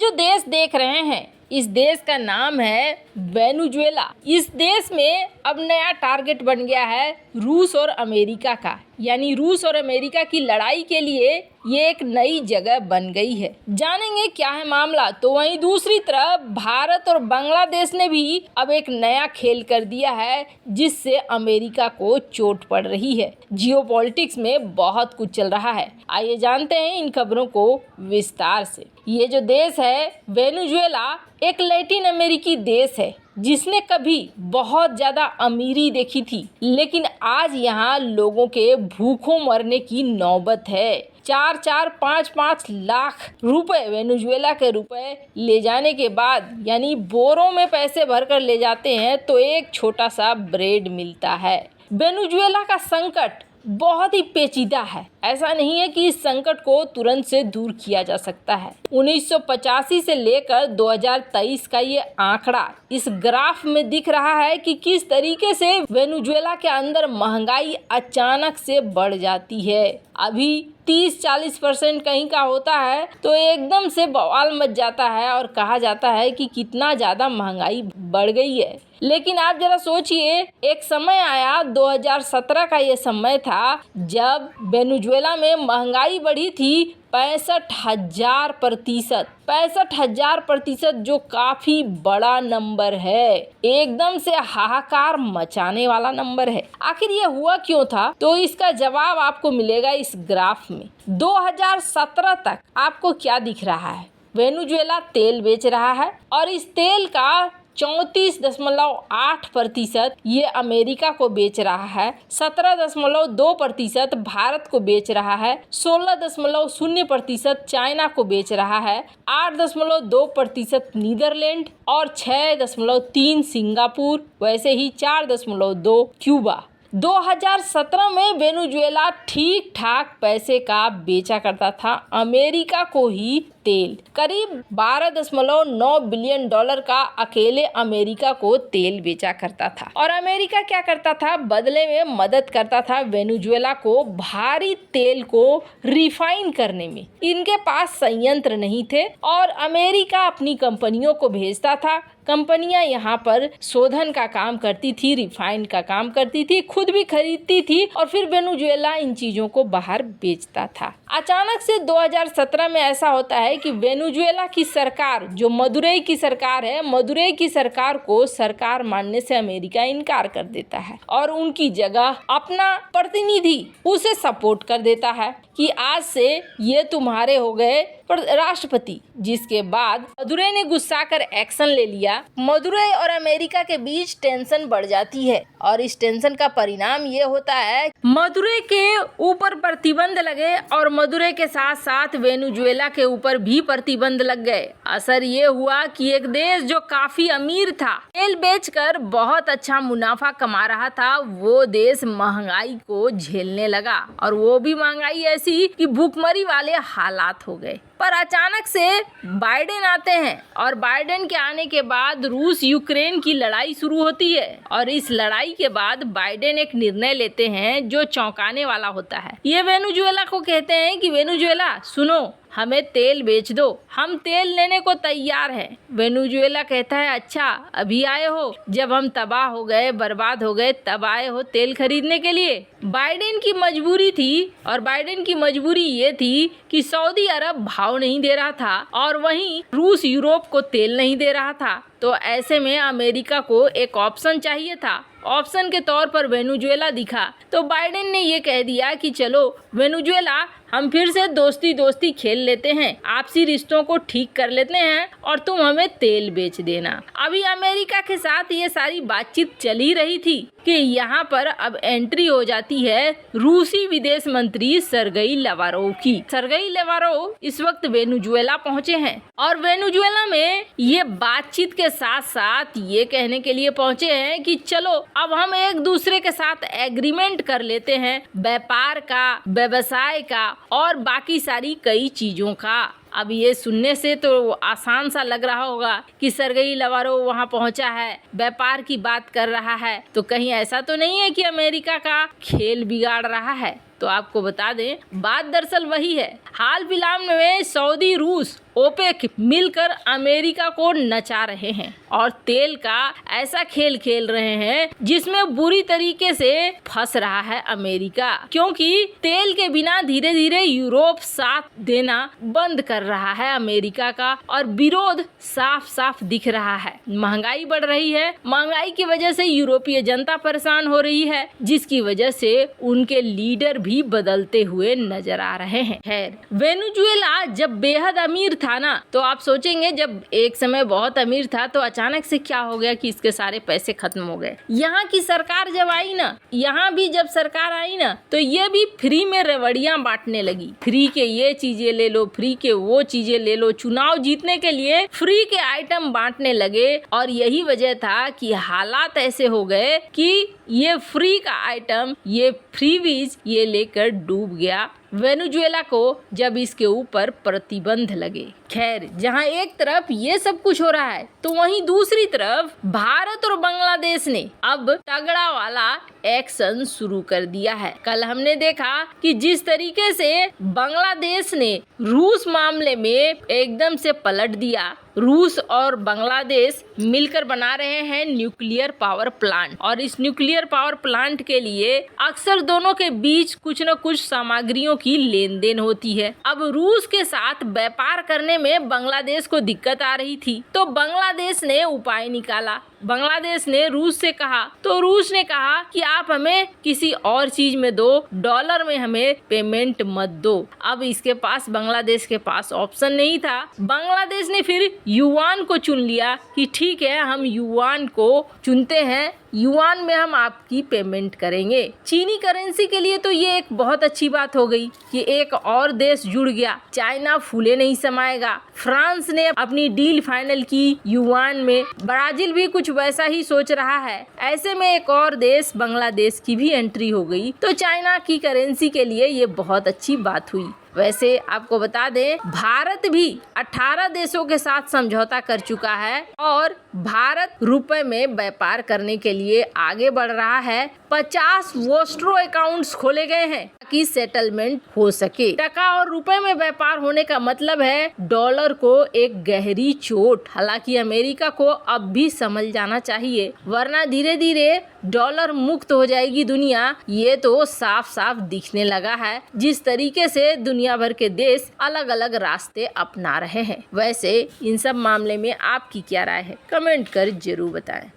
जो देश देख रहे हैं, इस देश का नाम है वेनेजुएला। इस देश में अब नया टारगेट बन गया है रूस और अमेरिका का, यानी रूस और अमेरिका की लड़ाई के लिए ये एक नई जगह बन गई है। जानेंगे क्या है मामला। तो वहीं दूसरी तरफ भारत और बांग्लादेश ने भी अब एक नया खेल कर दिया है, जिससे अमेरिका को चोट पड़ रही है। जियोपॉलिटिक्स में बहुत कुछ चल रहा है, आइए जानते हैं इन खबरों को विस्तार से। ये जो देश है वेनेजुएला, एक लैटिन अमेरिकी देश है जिसने कभी बहुत ज्यादा अमीरी देखी थी, लेकिन आज यहाँ लोगों के भूखों मरने की नौबत है। 4-5 लाख रुपए वेनेजुएला के रुपए ले जाने के बाद, यानी बोरों में पैसे भरकर ले जाते हैं तो एक छोटा सा ब्रेड मिलता है। वेनेजुएला का संकट बहुत ही पेचीदा है। ऐसा नहीं है कि इस संकट को तुरंत से दूर किया जा सकता है। 1985 से लेकर 2023 का ये आंकड़ा इस ग्राफ में दिख रहा है कि किस तरीके से वेनेजुएला के अंदर महंगाई अचानक से बढ़ जाती है। अभी 30-40% कहीं का होता है तो एकदम से बवाल मच जाता है और कहा जाता है कि कितना ज़्यादा महंगाई बढ़ गई है। लेकिन आप जरा सोचिए, एक समय आया 2017 का ये समय था जब वेनेजुएला में महंगाई बढ़ी थी 65,000%। 65,000%, जो काफी बड़ा नंबर है, एकदम से हाहाकार मचाने वाला नंबर है। आखिर ये हुआ क्यों था? तो इसका जवाब आपको मिलेगा इस ग्राफ में। 2017 तक आपको क्या दिख रहा है? वेनेजुएला तेल बेच रहा है और इस तेल का 34.8% ये अमेरिका को बेच रहा है, 17.2% भारत को बेच रहा है, 16.0% चाइना को बेच रहा है, 8.2% नीदरलैंड और 6.3 सिंगापुर, वैसे ही 4.2 क्यूबा। 2017 में वेनेजुएला ठीक ठाक पैसे का बेचा करता था अमेरिका को ही तेल। करीब $12.9 बिलियन का अकेले अमेरिका को तेल बेचा करता था। और अमेरिका क्या करता था? बदले में मदद करता था वेनेजुएला को भारी तेल को रिफाइन करने में। इनके पास संयंत्र नहीं थे और अमेरिका अपनी कंपनियों को भेजता था। कंपनियां यहाँ पर शोधन का काम करती थी, रिफाइन का काम करती थी, खुद भी खरीदती थी और फिर वेनेजुएला इन चीजों को बाहर बेचता था। अचानक से 2017 में ऐसा होता है कि वेनेजुएला की सरकार, जो मदुरई की सरकार है, मदुरई की सरकार को सरकार मानने से अमेरिका इनकार कर देता है और उनकी जगह अपना प्रतिनिधि उसे सपोर्ट कर देता है कि आज से ये तुम्हारे हो गए राष्ट्रपति। जिसके बाद मदुरई ने गुस्सा कर एक्शन ले लिया। मदुरई और अमेरिका के बीच टेंशन बढ़ जाती है और इस टेंशन का परिणाम ये होता है मदुरई के ऊपर प्रतिबंध लगे और मदुरई के साथ साथ वेनेजुएला के ऊपर भी प्रतिबंध लग गए। असर ये हुआ कि एक देश जो काफी अमीर था, तेल बेचकर बहुत अच्छा मुनाफा कमा रहा था, वो देश महंगाई को झेलने लगा और वो भी महंगाई ऐसी कि भूखमरी वाले हालात हो गए। पर अचानक से बाइडेन आते हैं और बाइडेन के आने के बाद रूस यूक्रेन की लड़ाई शुरू होती है और इस लड़ाई के बाद बाइडेन एक निर्णय लेते हैं जो चौंकाने वाला होता है। ये वेनेजुएला को कहते हैं कि वेनेजुएला सुनो, हमें तेल बेच दो, हम तेल लेने को तैयार हैं। वेनेजुएला कहता है अच्छा अभी आए हो, जब हम तबाह हो गए, बर्बाद हो गए, तब आए हो तेल खरीदने के लिए। बाइडेन की मजबूरी थी और बाइडेन की मजबूरी ये थी कि सऊदी अरब भाव नहीं दे रहा था और वहीं रूस यूरोप को तेल नहीं दे रहा था। तो ऐसे में अमेरिका को एक ऑप्शन चाहिए था। ऑप्शन के तौर पर वेनेजुएला दिखा तो बाइडेन ने ये कह दिया कि चलो वेनेजुएला, हम फिर से दोस्ती खेल लेते हैं, आपसी रिश्तों को ठीक कर लेते हैं और तुम हमें तेल बेच देना। अभी अमेरिका के साथ ये सारी बातचीत चल ही रही थी कि यहाँ पर अब एंट्री हो जाती है रूसी विदेश मंत्री सर्गेई लावरोव की। सर्गेई लावरोव इस वक्त वेनेजुएला पहुँचे हैं और वेनेजुएला में ये बातचीत के साथ साथ ये कहने के लिए पहुँचे हैं कि चलो अब हम एक दूसरे के साथ एग्रीमेंट कर लेते हैं, व्यापार का, व्यवसाय का और बाकी सारी कई चीजों का। अब ये सुनने से तो आसान सा लग रहा होगा कि सर्गेई लावरोव वहाँ पहुँचा है, व्यापार की बात कर रहा है, तो कहीं ऐसा तो नहीं है कि अमेरिका का खेल बिगाड़ रहा है। तो आपको बता दें बात दरअसल वही है। हाल फिलहाल में सऊदी, रूस, ओपेक मिलकर अमेरिका को नचा रहे हैं और तेल का ऐसा खेल खेल रहे हैं जिसमें बुरी तरीके से फंस रहा है अमेरिका, क्योंकि तेल के बिना धीरे धीरे यूरोप साथ देना बंद कर रहा है अमेरिका का और विरोध साफ साफ दिख रहा है। महंगाई बढ़ रही है, महंगाई की वजह से यूरोपीय जनता परेशान हो रही है, जिसकी वजह से उनके लीडर भी बदलते हुए नजर आ रहे हैं। खैर, वेनेजुएला जब बेहद अमीर था ना, तो आप सोचेंगे जब एक समय बहुत अमीर था तो अचानक से क्या हो गया कि इसके सारे पैसे खत्म हो गए। यहाँ की सरकार जब आई ना, यहाँ भी जब सरकार आई ना, तो ये भी फ्री में रेवड़ियां बांटने लगी। फ्री के ये चीजें ले लो, फ्री के वो चीजें ले लो, चुनाव जीतने के लिए फ्री के आइटम बांटने लगे। और यही वजह था कि हालात ऐसे हो गए कि ये फ्री का आइटम, ये फ्रीबीज ये लेकर डूब गया वेनेजुएला को जब इसके ऊपर प्रतिबंध लगे। खैर, जहां एक तरफ ये सब कुछ हो रहा है तो वहीं दूसरी तरफ भारत और बांग्लादेश ने अब तगड़ा वाला एक्शन शुरू कर दिया है। कल हमने देखा कि जिस तरीके से बांग्लादेश ने रूस मामले में एकदम से पलट दिया। रूस और बांग्लादेश मिलकर बना रहे हैं न्यूक्लियर पावर प्लांट और इस न्यूक्लियर पावर प्लांट के लिए अक्सर दोनों के बीच कुछ न कुछ सामग्रियों की लेन देन होती है। अब रूस के साथ व्यापार करने में बांग्लादेश को दिक्कत आ रही थी तो बांग्लादेश ने उपाय निकाला। बांग्लादेश ने रूस से कहा तो रूस ने कहा कि आप हमें किसी और चीज में दो, डॉलर में हमें पेमेंट मत दो। अब इसके पास, बांग्लादेश के पास ऑप्शन नहीं था। बांग्लादेश ने फिर युआन को चुन लिया कि ठीक है, हम युआन को चुनते हैं, युआन में हम आपकी पेमेंट करेंगे। चीनी करेंसी के लिए तो ये एक बहुत अच्छी बात हो गई कि एक और देश जुड़ गया। चाइना फूले नहीं समाएगा। फ्रांस ने अपनी डील फाइनल की युआन में, ब्राजील भी कुछ वैसा ही सोच रहा है। ऐसे में एक और देश बांग्लादेश की भी एंट्री हो गई तो चाइना की करेंसी के लिए ये बहुत अच्छी बात हुई। वैसे आपको बता दें भारत भी 18 देशों के साथ समझौता कर चुका है और भारत रुपए में व्यापार करने के लिए आगे बढ़ रहा है। 50 वोस्ट्रो अकाउंट्स खोले गए हैं ताकि सेटलमेंट हो सके। टका और रुपए में व्यापार होने का मतलब है डॉलर को एक गहरी चोट। हालांकि अमेरिका को अब भी समझ जाना चाहिए, वरना धीरे धीरे डॉलर मुक्त हो जाएगी दुनिया। ये तो साफ साफ दिखने लगा है जिस तरीके से दुनिया भर के देश अलग अलग रास्ते अपना रहे हैं। वैसे इन सब मामले में आपकी क्या राय है, कमेंट कर जरूर बताएं।